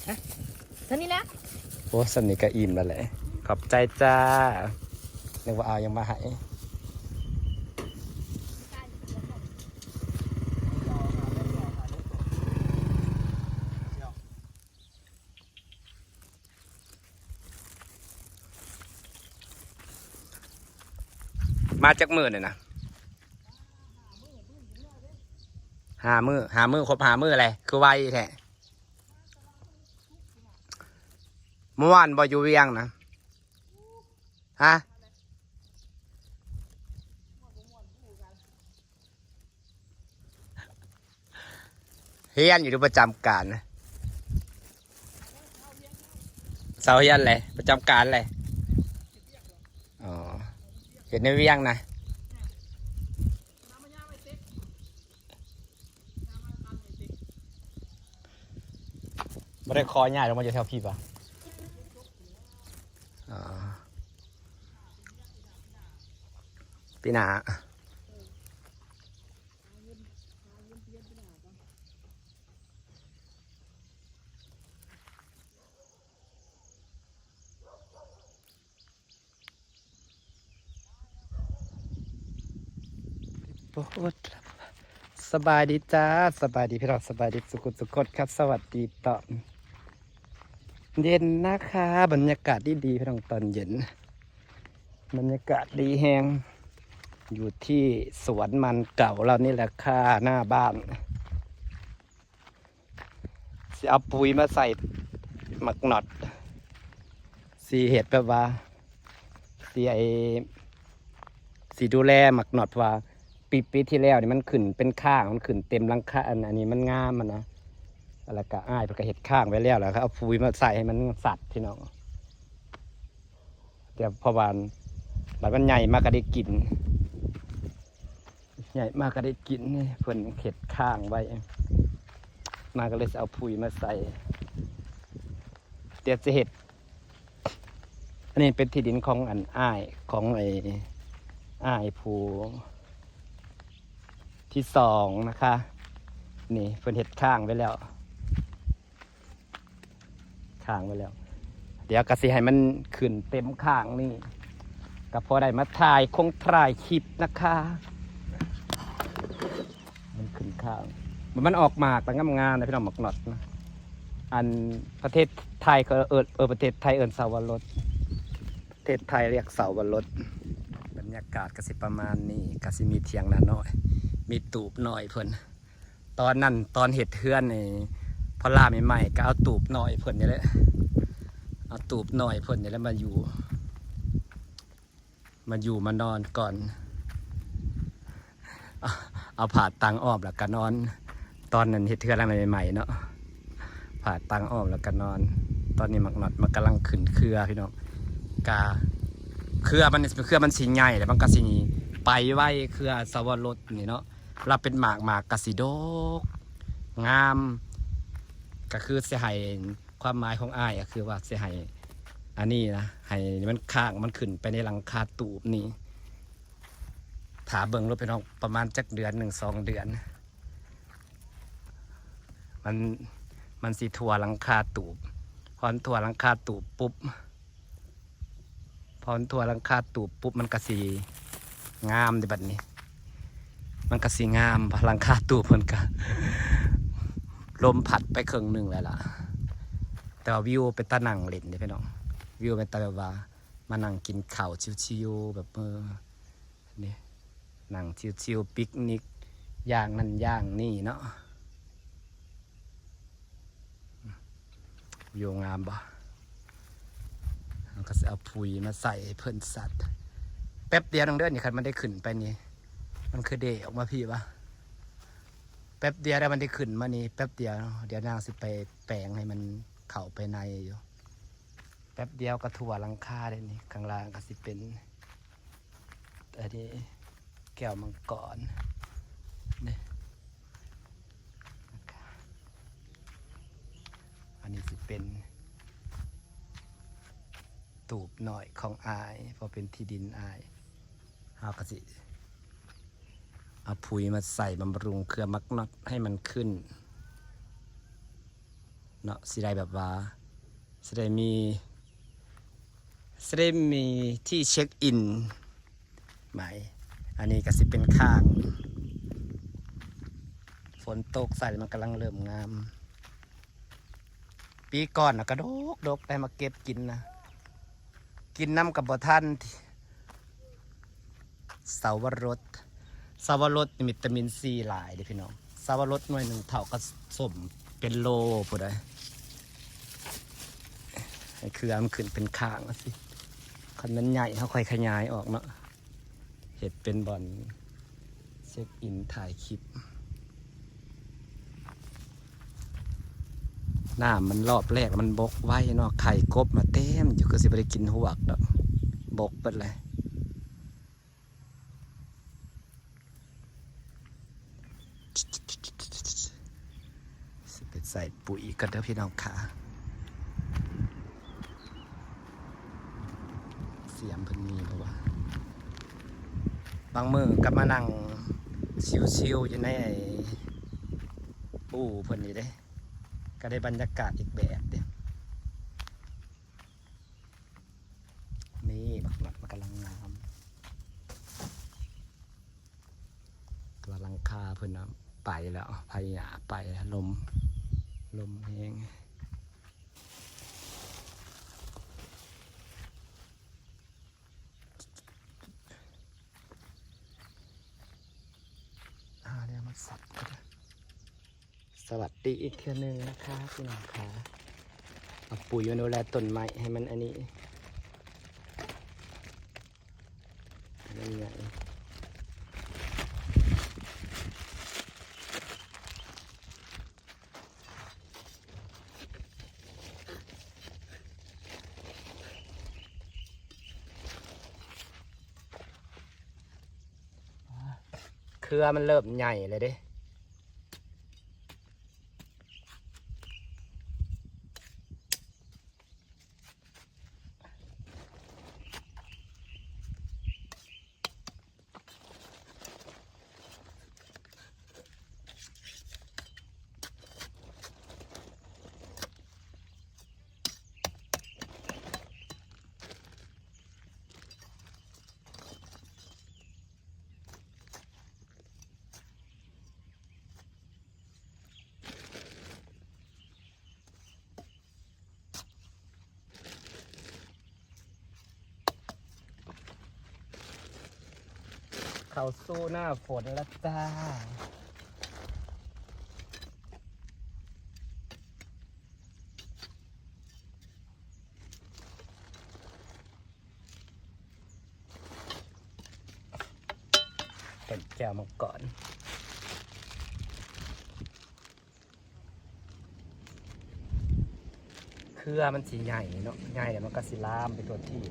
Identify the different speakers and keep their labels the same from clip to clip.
Speaker 1: เท่านี้นะ
Speaker 2: โอ้สนิทกับอิ่มแล้วแหละขอบใจจ้านึกว่าเอายังมาให้มาจากมือเนี่ยนะหามือครบ50 มื้ออะไรคือไวแท้เมื่อวานบอยู่เวียงนะฮะเฮียนอยู่ที่ประจำการนะเสาเฮียนเลยประจำการเลยอ๋อเห็นในเวียงนะไม่ได้คอง่ายลงมาจะแถวพี่ปะอ๋อปีหนาโอ้สบายดีจ้าสบายดีพี่น้องสบายดีสุขุสุขดครับสวัสดีตอนเย็นนะคะบรรยากาศดีพี่น้องตอนเย็นบรรยากาศดีแฮงอยู่ที่สวนมันเก่าเรานี่แหละค่ะหน้าบ้านสิเอาปุ๋ยมาใส่หมักหนอดสีเห็ดแบบว่าสีดูแลหมักหนอดว่าปีที่แล้วนี่มันขึ้นเป็นข้างมันขึ้นเต็มรังคาอันนี้มันงามมันนะแล้วก็อ้ายมันก็เห็ดข้างไว้แล้วครับเอาปุ๋ยมาใส่ให้มันสัตว์พี่น้องเดี๋ยวพอมันใหญ่มากก็ได้กินใหญ่มากก็ได้กินนี่เพิ่นเห็ดข้างไว้มาก็เลยเอาปุ๋ยมาใส่เดี๋ยวจะเห็ดอันนี้เป็นที่ดินของอันอ้ายของอ้ายผู้ที่2นะคะนี่เพิ่นเห็ดข้างไว้แล้วข้างไว้แล้วเดี๋ยวกระสีให้มันขึ้นเต็มข้างนี่ก็พอได้มาถ่ายคลิปนะคะมันขึ้นข้างมันออกมากแต่งามๆนะพี่น้องหมกหนอดนะอันประเทศไทยก็ประเทศไทยเสาวรสประเทศไทยเรียกเสาวรสบรรยากาศกสิประมาณนี้กสิมีเทียงนาน้อยมีตูบหน่อยเพิ่นตอนนั้นตอนเห็ดเทือนนี่พอล่าใหม่ๆก็เอาตูบหน่อยเพิ่นนี่แหละเอาตูบหน่อยเพิ่นนี่แหละมาอยู่มานอนก่อนเอาผ่าตังอ้อมแล้วก็นอนตอนนั้นเห็ดเทือนอะไรใหม่ๆเนาะผ่าตังอ้อมแล้วก็นอนตอนนี้หมักหนอดมันกำลังขึ้นเครือพี่น้องกาเครือมันสีใหญ่แต่มันก็สีไปไว้เครือสวรสนี่เนาะเราเป็นหมากกสิโดกงามก็คือเสียหายความหมายของอ้ายก็คือว่าเสียหายอันนี้นะให้มันข้างมันขึ้นไปในหลังคาตูบนี่ถาเบิ่งรถไปน้องประมาณจักเดือน1-2 เดือนมันสีทัวหลังคาตูบพอทัวหลังคาตูบปุ๊บมันก็สีงามในบัดนี้มันก็สีงามหลังคาตูบมันก็ลมผัดไปครึ่งหนึ่งแล้วล่ะแต่ว่าวิวเป็นตะนั่งเล่นนี่พี่น้องวิวเป็นตะแบบว่ามานั่งกินข้าวชิวๆแบบนี่นั่งชิวๆปิกนิกย่างนั่นย่างนี่เนาะวิวงามบ่ก็จะเอาปุ๋ยมาใส่เพิ่นสัตว์แป๊บเดียวน้องเดินนี่คันมันได้ขึ้นไปนี่มันคือเดะออกมาพี่วะแป๊บเดียวได้มันได้ขึ้นมานี่แป๊บเดียวเดี๋ยวนางสิไปแปลงให้มันเข้าไปในอยู่แป๊บเดียวก็ทั่วหลังคาเลยนี่ข้างล่างก็สิเป็นอันนี้แก้วมังกรนี่อันนี้สิเป็นตูบหน่อยของอายพอเป็นที่ดินอายเอากระสิเอาปุ๋ยมาใส่บำรุงเครือมักน็อตให้มันขึ้น เนาะสิได้แบบว่าสิได้มีที่เช็คอินใหม่อันนี้ก็สิเป็นข้างฝนตกใส่มันกำลังเริ่มงามปีก่อนนะก็ดกได้มาเก็บกินนะกินน้ำกับบ่ท่านเสาวรสมีวิตามินซีหลายเด้พี่น้องเสาวรสหน่วยหนึ่งเท่ากับส้มเป็นโลผู้ใดให้เครือมันขึ้นเป็นข้างสิคันมันใหญ่เขาค่อยขยายออกเนาะเห็ดเป็นบ่อนเช็คอินถ่ายคลิปหน้ามันรอบแรกมันบกไว้เนาะไข่กบมาเต็มอยู่ก็สิไปได้กินหัวกดอกบกไปเลยสิไปใส่ปุ๋ยกันเด้อพี่น้องขาเสียมเพิ่นมีเพราะว่าบางมือกับมานั่งชิวๆอยู่ในไอ้ปูเพิ่นนี่เด้ก็ได้บรรยากาศอีกแบบเด้นี่บักหนัดมันกำลังงามตัวหลังคาเพิ่นนะไปแล้วพายหยาไปลมแห้งเดี๋ยวมาสับก็ได้สวัสดีอีกเทื่อนึงนะคะพี่น้องค่ะเอาปุ๋ยมาดูแลต้นไม้ให้มันอันนี้ใหญ่เครือมันเริ่มใหญ่เลยเด้เข้าสู้หน้าฝนแล้วจ้าเป็นแก้วมาก่อนเครือมันสีใหญ่เนาะใหญ่แต่มันก็สีลามไปตัวที่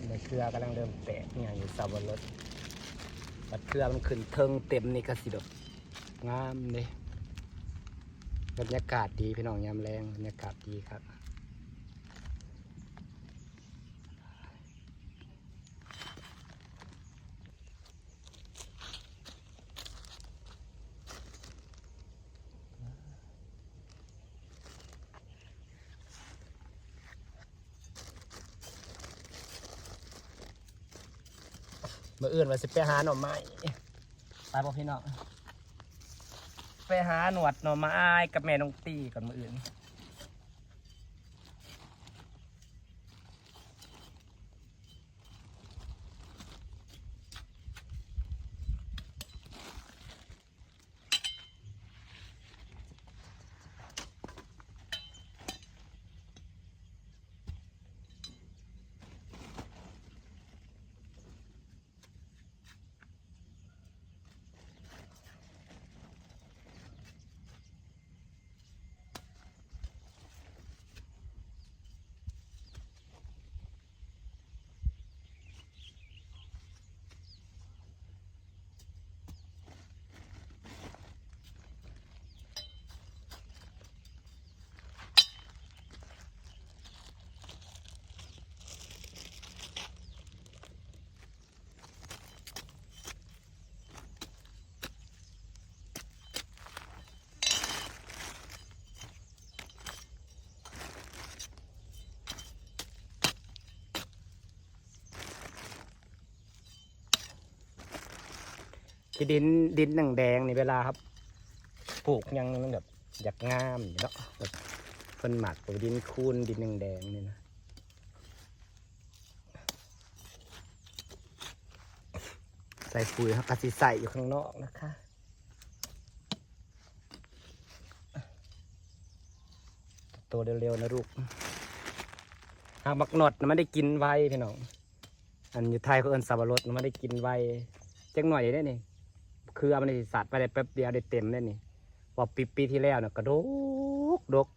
Speaker 2: ในเครือกำลังเริ่มแตกใหญ่สับปะรดบัดเครือมันขึ้นเทิงเต็มนี่ก็สิแบบงามเลยบรรยากาศดีพี่น้องยามแรงบรรยากาศดีครับมื่ออื่นว่าสิไปหาหน่อไม้ไปบอกพี่น้องไปหาหนวดหน่อไม้กับแม่น้องตีก่อนมื่ออื่น ที่ดินแดงๆนี่เวลาครับปลูกยังมันแบบอยากงามอยู่เนาะแบบเพิ่นหมักกับดินคูนดินแดงๆนี่นะใส่ปุ๋ยครับกะสิใส่อยู่ข้างนอกนะคะโตเร็วๆนะลูกหากมักนอดมันไม่ได้กินไวพี่น้องอันอยู่ไทยเขาเอิ้นสับปะรดมันไม่ได้กินไวจักหน่อยได้นี่คือมันได้สัตว์ไปได้แป๊บเดียวได้เต็มได้นี่ว่าปีที่แล้วเนี่ยกระดก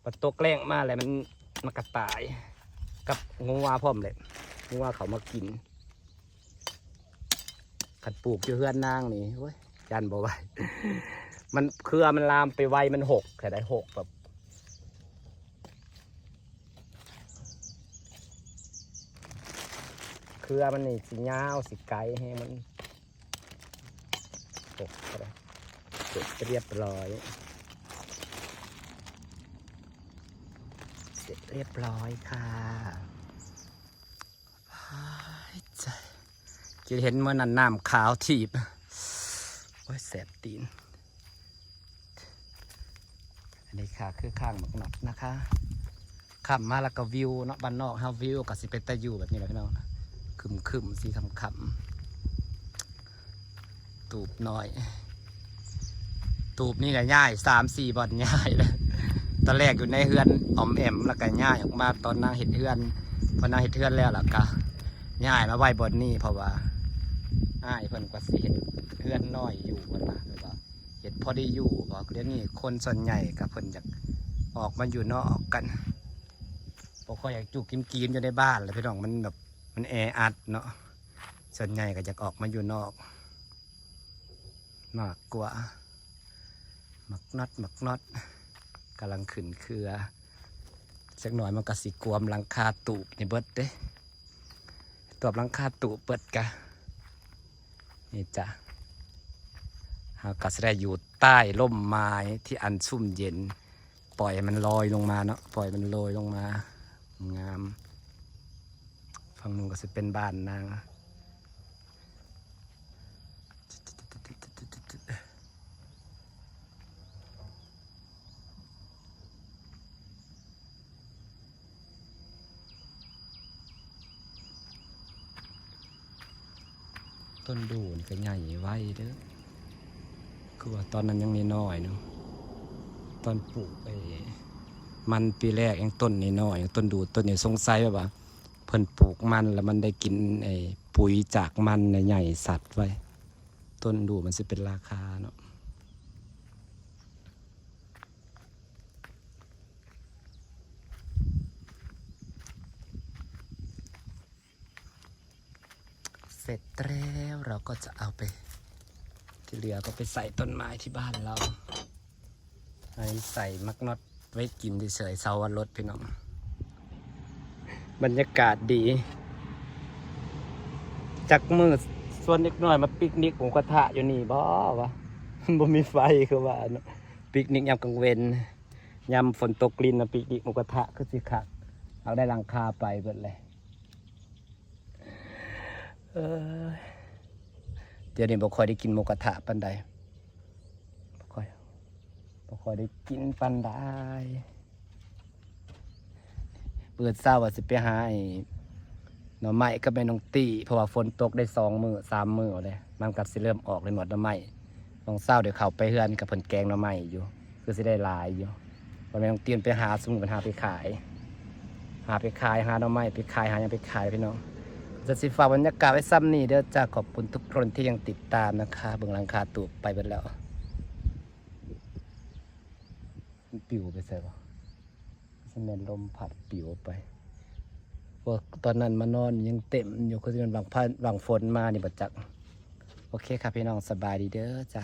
Speaker 2: พอตกแรงมากเลยมันกระต่ายกับงูวาพร้อมเลยงูวาเขามากินขัดปลูกอยู่เฮือนนางนี่เว้ยยันบ่ไหวมันเครือมันลามไปไวมันหกแค่ได้หกแบบเครือมันนี่สียาวสีไกลให้มันหกก็ได้เสร็จเรียบร้อยเสร็จเรียบร้อยค่ะจะเห็นเมื่อนั้นน้ำขาวถีบโอ้ยแสบตีนอันนี้ค่ะคือข้างหมักหนัดนะคะขับมาแล้วก็วิวเนาะบ้านนอกเฮาวิวกับสิเป็นตะยูแบบนี้แหละพี่น้องคึมสีคำตูบน้อยตูบนี่แหละง่าย3-4 บอลง่ายเลยตอนแรกอยู่ในเฮือนออมแอมแล้วก็ง่ายออกมาตอนนางเห็ดเฮือนพอนางเห็ดเฮือนแล้วล่ะก็ง่ายมาไว้บอลนี่เพราะว่าง่ายเพิ่นกว่าสิเห็ดเฮือนน้อยอยู่เพิ่นว่าหรือว่าเห็ดพอได้อยู่บอกเดี๋ยวนี้คนส่วนใหญ่กับเพิ่นอยากออกมาอยู่นอกกันพอค่อยอยากจุกกินอยู่ในบ้านเลยพี่น้องมันแบบมันแออัดเนาะส่วนใหญ่ก็อยากออกมาอยู่นอกมากกว่าหมักน็อตกำลังขึ้นเครือสักหน่อยมันก็สิกวมหลังคาตูบในเบิดเด้ตัวหลังคาตูบเบิดกะนี่จ้ะหาก็จะได้อยู่ใต้ร่มไม้ที่อันชุ่มเย็นปล่อยมันลอยลงมาเนาะปล่อยมันลอยลงมางามฝั่งนู้นก็จะเป็นบ้านนางต้นดูนก็ใหญ่ไว้เด้อคือว่าตอนนั้นยังน้อยเนาะตอนปลูกมันปีแรกยังต้นน้อยต้นดูต้นนี้สงสัยว่าเพิ่นปลูกมันแล้วมันได้กินปุ๋ยจากมันใหญ่สัตว์ไว้ต้นดูมันจะเป็นราคาเนาะเสร็จแล้วเราก็จะเอาไปที่เหลือก็ไปใส่ต้นไม้ที่บ้านเราใส่มักน็อตไว้กินเฉยๆเสาวันรถพี่น้องบรรยากาศดีจักมือส่วนเล็กน้อยมาปิกนิกหมูกระทะอยู่นี่บ่วะบ่มีไฟคือว่าเนาะปิกนิกยามกลางเวนยามฝนตกลินนะปิกนิกหมูกระทะคือสิคักเอาได้หลังคาไปเบิดเลยเดี๋ยวนี้บ่ค่อยได้กินหมูกระทะปานใดบ่ค่อยได้กินปานใดเปิดเช้าว่าสิไปหาหน่อไม้ก็เป็นน้องตีเพราะว่าฝนตกได้2 มื้อ 3 มื้อเลยมันก็สิเริ่มออกเลยหนวดหน่อไม้น้องเช้าเดี๋ยวเข้าไปเฮือนกับเพิ่นแกงหน่อไม้อยู่คือสิได้หลายอยู่บ่แม่นน้องตีนไปหาสมุนปัญหาไปขายหาหน่อไม้ไปขายหาหยังไปขายพี่น้องจะสิฝากบรรยากาศไว้ซ้ำนี่เด้อจ้าขอบคุณทุกคนที่ยังติดตามนะคะเบิ่งหลังคาตูบไปเบิดแล้วมันปิวไปใส่บ่สิแม่นลมพัดปิวไปพวกตอนนั้นมานอนยังเต็มอยู่คือสิเป็นบางฝนมานี่บ่จักโอเคครับพี่น้องสบายดีเด้อจ้า